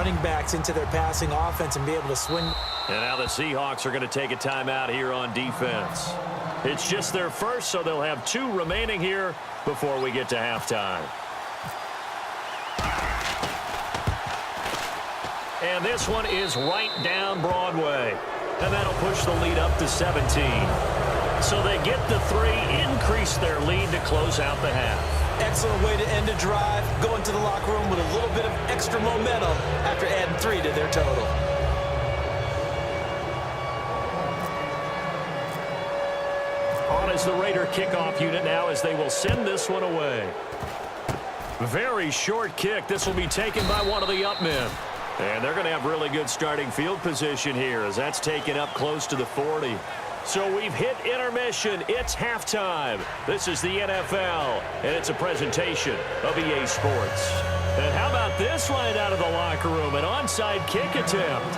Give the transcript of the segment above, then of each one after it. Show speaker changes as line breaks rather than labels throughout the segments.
running backs into their passing offense and be able to swing.
And now the Seahawks are going to take a timeout here on defense. It's just their first, so they'll have 2 remaining here before we get to halftime. And this one is right down Broadway. And that'll push the lead up to 17. So they get the 3, increase their lead to close out the half.
Excellent way to end a drive. Go into the locker room with a little bit of extra momentum after adding 3 to their total.
On is the Raider kickoff unit now as they will send this one away. Very short kick. This will be taken by one of the up men. And they're going to have really good starting field position here as that's taken up close to the 40. So we've hit intermission. It's halftime. This is the NFL, and it's a presentation of EA Sports. And how about this right out of the locker room? An onside kick attempt.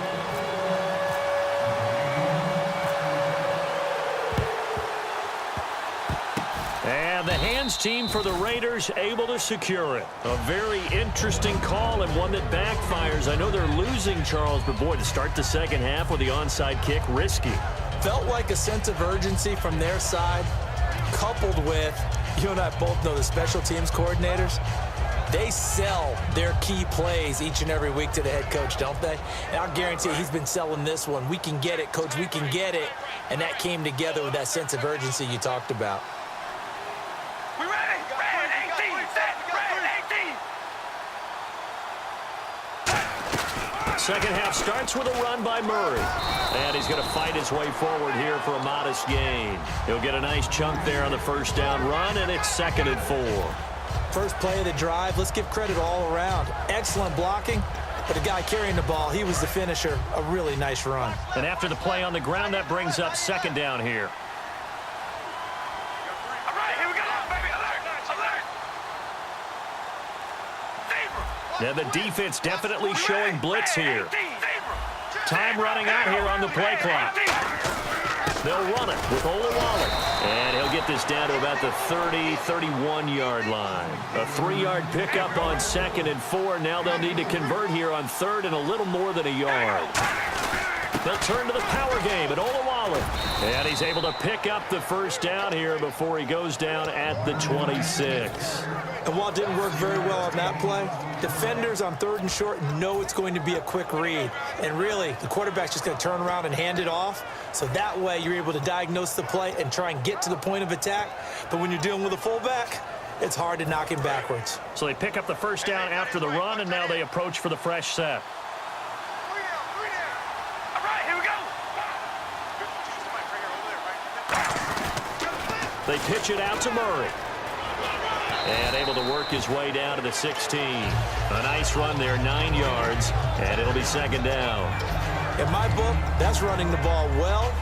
And the hands team for the Raiders able to secure it. A very interesting call and one that backfires. I know they're losing, Charles, but boy, to start the second half with the onside kick, risky.
Felt like a sense of urgency from their side, coupled with, you and I both know the special teams coordinators, they sell their key plays each and every week to the head coach, don't they? And I'll guarantee he's been selling this one. We can get it, coach, we can get it. And that came together with that sense of urgency you talked about.
We ready? Red 18, set, red 18.
Second half starts with a run by Murray. And he's going to fight his way forward here for a modest gain. He'll get a nice chunk there on the first down run, and it's 2nd and 4.
First play of the drive, let's give credit all around. Excellent blocking, but the guy carrying the ball, he was the finisher. A really nice run.
And after the play on the ground, that brings up 2nd down here.
All right, here we go, baby. Alert.
And the defense definitely showing blitz here. Time running out here on the play clock. They'll run it with Olawale. And he'll get this down to about the 30, 31-yard line. A 3-yard pickup on 2nd and 4. Now they'll need to convert here on 3rd and a little more than a yard. They'll turn to the power game at Olawale. And he's able to pick up the first down here before he goes down at the 26.
And while it didn't work very well on that play, defenders on 3rd and short know it's going to be a quick read. And really, the quarterback's just going to turn around and hand it off. So that way, you're able to diagnose the play and try and get to the point of attack. But when you're dealing with a fullback, it's hard to knock him backwards.
So they pick up the first down after the run, and now they approach for the fresh set.
All right, here we go.
They pitch it out to Murray. And able to work his way down to the 16. A nice run there, 9 yards, and it'll be 2nd down.
In my book, that's running the ball well,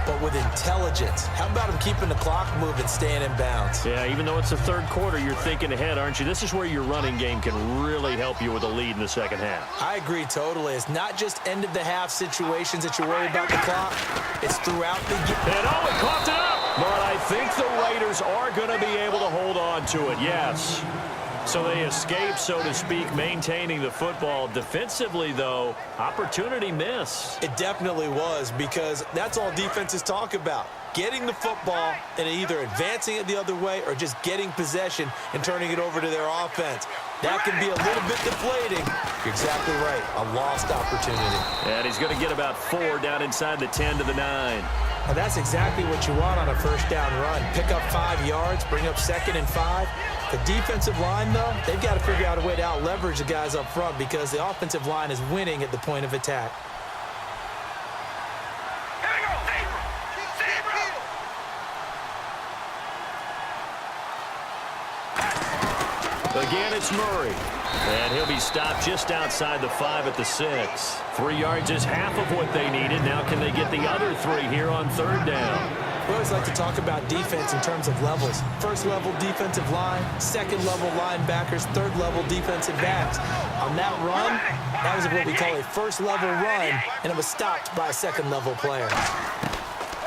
but with intelligence. How about him keeping the clock moving, staying in bounds?
Yeah, even though it's the 3rd quarter, you're thinking ahead, aren't you? This is where your running game can really help you with a lead in the second half.
I agree totally. It's not just end-of-the-half situations that you're worried about the clock. It's throughout the game.
And oh, it coughed it up! But I think the Raiders are going to be able to hold on to it, yes. So they escape, so to speak, maintaining the football. Defensively, though, opportunity missed.
It definitely was, because that's all defenses talk about. Getting the football and either advancing it the other way or just getting possession and turning it over to their offense. That can be a little bit deflating. You're exactly right. A lost opportunity.
And he's going to get about 4 down inside the 10 to the 9.
Now that's exactly what you want on a first down run. Pick up 5 yards, bring up 2nd and 5. The defensive line, though, they've got to figure out a way to out-leverage the guys up front because the offensive line is winning at the point of attack.
Again, it's Murray. And he'll be stopped just outside the 5 at the 6. 3 yards is half of what they needed. Now can they get the other 3 here on 3rd down?
We always like to talk about defense in terms of levels. First level defensive line, second level linebackers, third level defensive backs. On that run, that was what we call a first level run, and it was stopped by a second level player.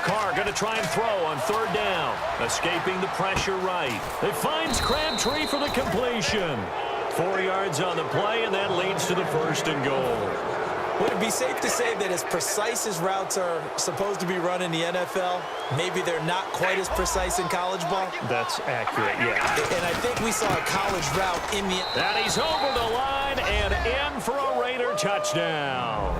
Carr going to try and throw on 3rd down. Escaping the pressure right. It finds Crabtree for the completion. 4 yards on the play, and that leads to the 1st and goal.
Would it be safe to say that as precise as routes are supposed to be run in the NFL, maybe they're not quite as precise in college ball?
That's accurate, yeah.
And I think we saw a college route in the...
And he's over the line and in for a Raider touchdown.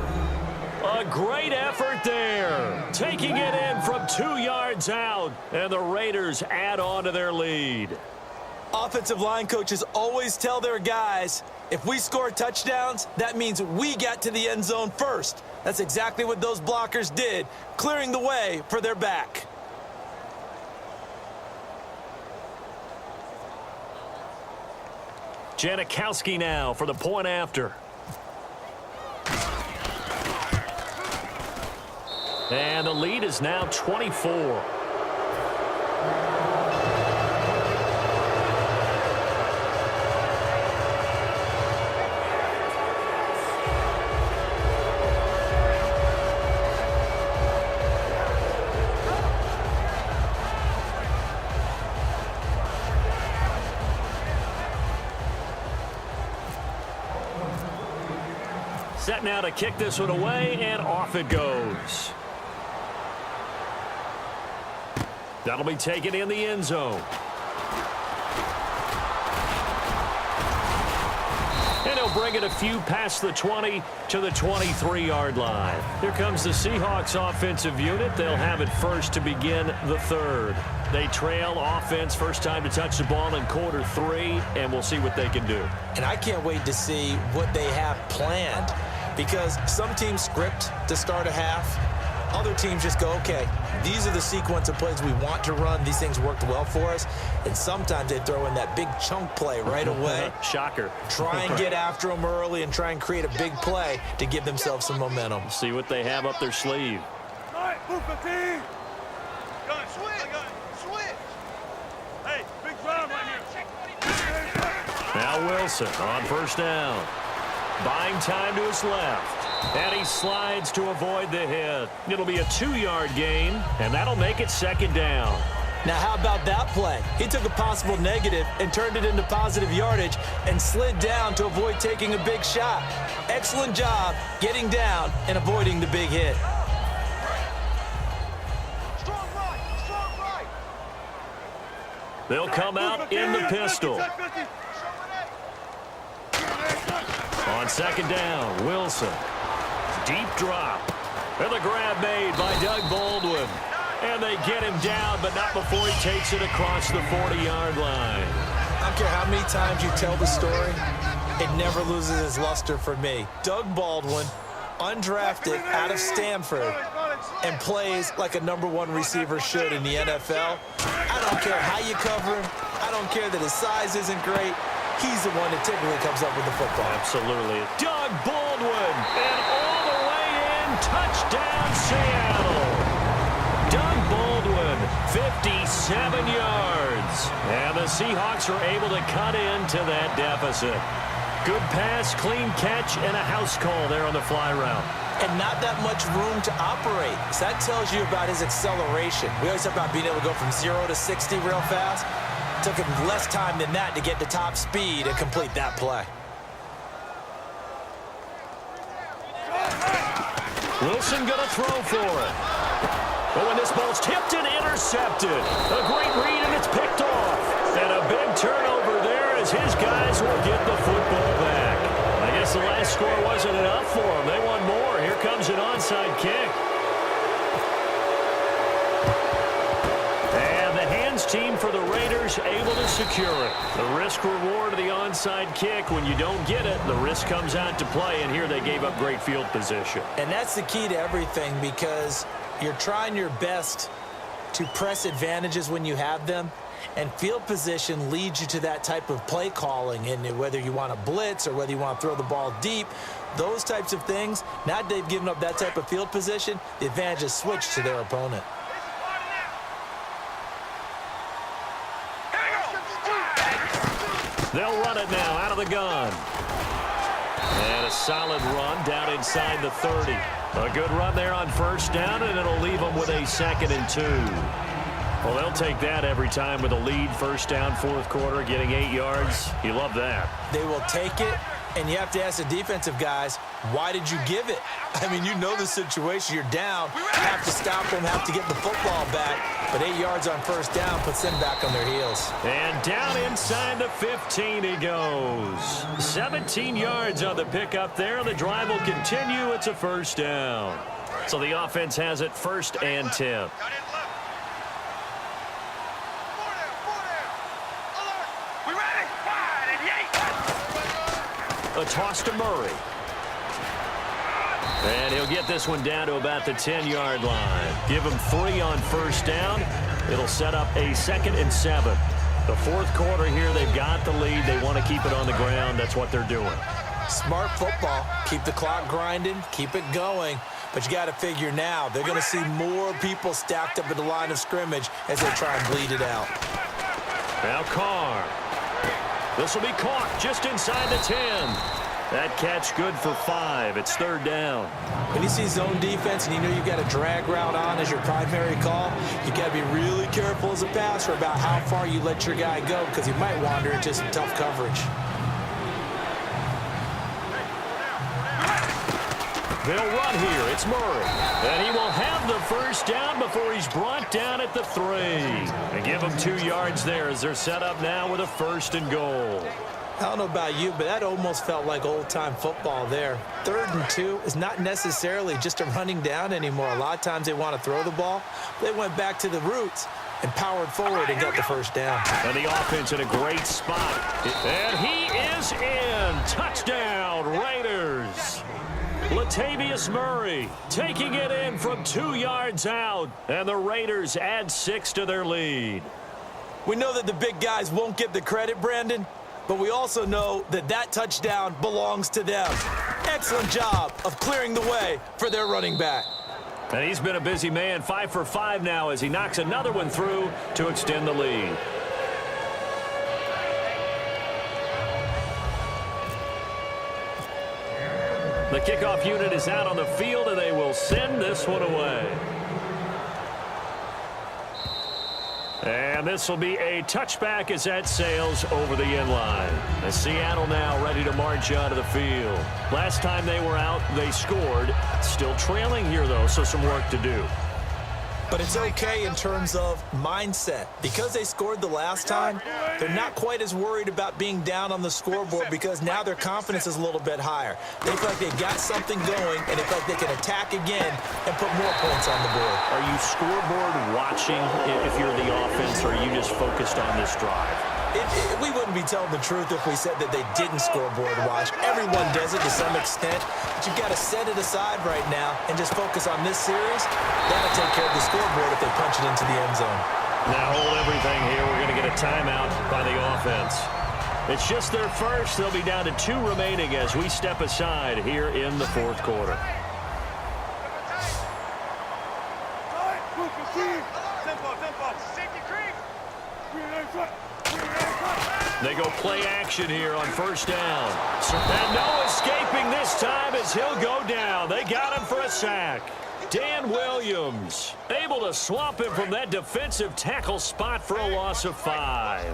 A great effort there. Taking it in from 2 yards out, and the Raiders add on to their lead.
Offensive line coaches always tell their guys, if we score touchdowns, that means we got to the end zone first. That's exactly what those blockers did, clearing the way for their back.
Janikowski now for the point after. And the lead is now 24. Set now to kick this one away, and off it goes. That'll be taken in the end zone. And he'll bring it a few past the 20 to the 23-yard line. Here comes the Seahawks offensive unit. They'll have it first to begin the 3rd. They trail offense, first time to touch the ball in quarter 3, and we'll see what they can do.
And I can't wait to see what they have planned, because some teams script to start a half. Other teams just go, okay, these are the sequence of plays we want to run. These things worked well for us. And sometimes they throw in that big chunk play right away.
Shocker.
Try and get after them early and try and create a big play to give themselves some momentum.
See what they have up their sleeve.
All right, move the team. Gun, switch. Switch. Hey, big drive right here.
Now Wilson on first down. Buying time to his left. And he slides to avoid the hit. It'll be a 2-yard gain, and that'll make it 2nd down.
Now, how about that play? He took a possible negative and turned it into positive yardage and slid down to avoid taking a big shot. Excellent job getting down and avoiding the big hit.
Strong right.
They'll come out in the pistol. On 2nd down, Wilson. Deep drop. And the grab made by Doug Baldwin. And they get him down, but not before he takes it across the 40-yard line.
I don't care how many times you tell the story, it never loses its luster for me. Doug Baldwin, undrafted out of Stanford, and plays like a #1 receiver should in the NFL. I don't care how you cover him. I don't care that his size isn't great. He's the one that typically comes up with the football.
Absolutely. Doug Baldwin, and all the way in, touchdown Seattle. Doug Baldwin, 57 yards. And the Seahawks are able to cut into that deficit. Good pass, clean catch, and a house call there on the fly route.
And not that much room to operate. So that tells you about his acceleration. We always talk about being able to go from 0 to 60 real fast. Took him less time than that to get to top speed and complete that play.
Wilson going to throw for it. But when this ball's tipped and intercepted, a great read and it's picked off. And a big turnover there as his guys will get the football back. I guess the last score wasn't enough for them. They want more. Here comes an onside kick. And the hands team for the Raiders able to secure it. The risk-reward of the onside kick. When you don't get it, the risk comes out to play, and here they gave up great field position.
And that's the key to everything, because you're trying your best to press advantages when you have them, and field position leads you to that type of play calling. And whether you want to blitz or whether you want to throw the ball deep, those types of things, now that they've given up that type of field position, the advantage is switched to their opponent.
They'll run it now out of the gun. And a solid run down inside the 30. A good run there on first down, and it'll leave them with a 2nd and 2. Well, they'll take that every time with a lead, first down, fourth quarter, getting 8 yards. You love that.
They will take it, and you have to ask the defensive guys, why did you give it? I mean, you know the situation. You're down, have to stop them, have to get the football back. But 8 yards on first down puts them back on their heels.
And down inside the 15 he goes. 17 yards on the pickup there. The drive will continue. It's a first down. So the offense has it first and 10. A toss to Murray. And he'll get this one down to about the 10-yard line. Give him 3 on first down. It'll set up a 2nd and 7. The fourth quarter here, they've got the lead. They want to keep it on the ground. That's what they're doing.
Smart football. Keep the clock grinding. Keep it going. But you got to figure now, they're going to see more people stacked up at the line of scrimmage as they try and bleed it out.
Now Carr. This will be caught just inside the 10. That catch good for 5. It's third down.
When you see zone defense and you know you've got a drag route on as your primary call, you've got to be really careful as a passer about how far you let your guy go because he might wander into some tough coverage.
They'll run here. It's Murray. And he will have the first down before he's brought down at the 3. They give him 2 yards there as they're set up now with a 1st and goal.
I don't know about you, but that almost felt like old-time football there. 3rd and 2 is not necessarily just a running down anymore. A lot of times they want to throw the ball. They went back to the roots and powered forward and got the first down.
And the offense in a great spot. And he is in. Touchdown, Raiders. Latavius Murray taking it in from 2 yards out. And the Raiders add 6 to their lead.
We know that the big guys won't get the credit, Brandon, but we also know that that touchdown belongs to them. Excellent job of clearing the way for their running back.
And he's been a busy man, 5 for 5 now as he knocks another one through to extend the lead. The kickoff unit is out on the field, and they will send this one away. And this will be a touchback as that sails over the end line. As Seattle now ready to march out of the field. Last time they were out, they scored. Still trailing here, though, so some work to do.
But it's okay in terms of mindset. Because they scored the last time, they're not quite as worried about being down on the scoreboard because now their confidence is a little bit higher. They feel like they've got something going, and they feel like they can attack again and put more points on the board.
Are you scoreboard watching if you're the offense, or are you just focused on this drive?
We wouldn't be telling the truth if we said that they didn't scoreboard watch. Everyone does it to some extent, but you've got to set it aside right now and just focus on this series. That'll take care of the scoreboard if they punch it into the end zone.
Now hold everything here. We're going to get a timeout by the offense. It's just their first. They'll be down to 2 remaining as we step aside here in the fourth quarter. They go play action here on first down. And no escaping this time as he'll go down. They got him for a sack. Dan Williams able to swamp him from that defensive tackle spot for a loss of 5.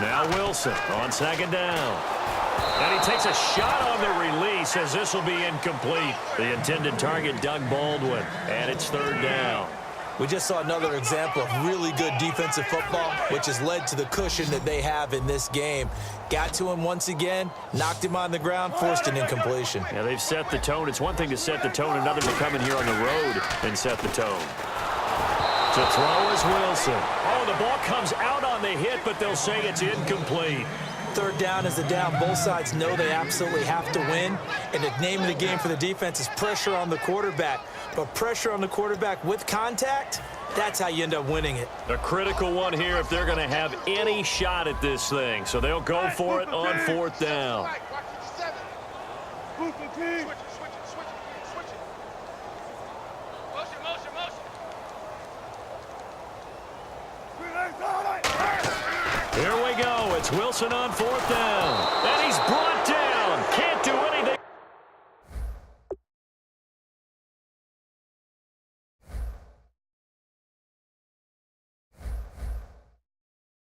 Now Wilson on second down. And he takes a shot on the release as this will be incomplete. The intended target, Doug Baldwin. And it's third down.
We just saw another example of really good defensive football, which has led to the cushion that they have in this game. Got to him once again, knocked him on the ground, forced an incompletion.
Yeah, they've set the tone. It's one thing to set the tone, another to come in here on the road and set the tone. To throw is Wilson. Oh, the ball comes out on the hit, but they'll say it's incomplete.
Third down is the down. Both sides know they absolutely have to win. And the name of the game for the defense is pressure on the quarterback. But pressure on the quarterback with contact, that's how you end up winning it.
A critical one here if they're going to have any shot at this thing. So they'll go for it on fourth down. Here we go. It's Wilson on fourth down. And he's brought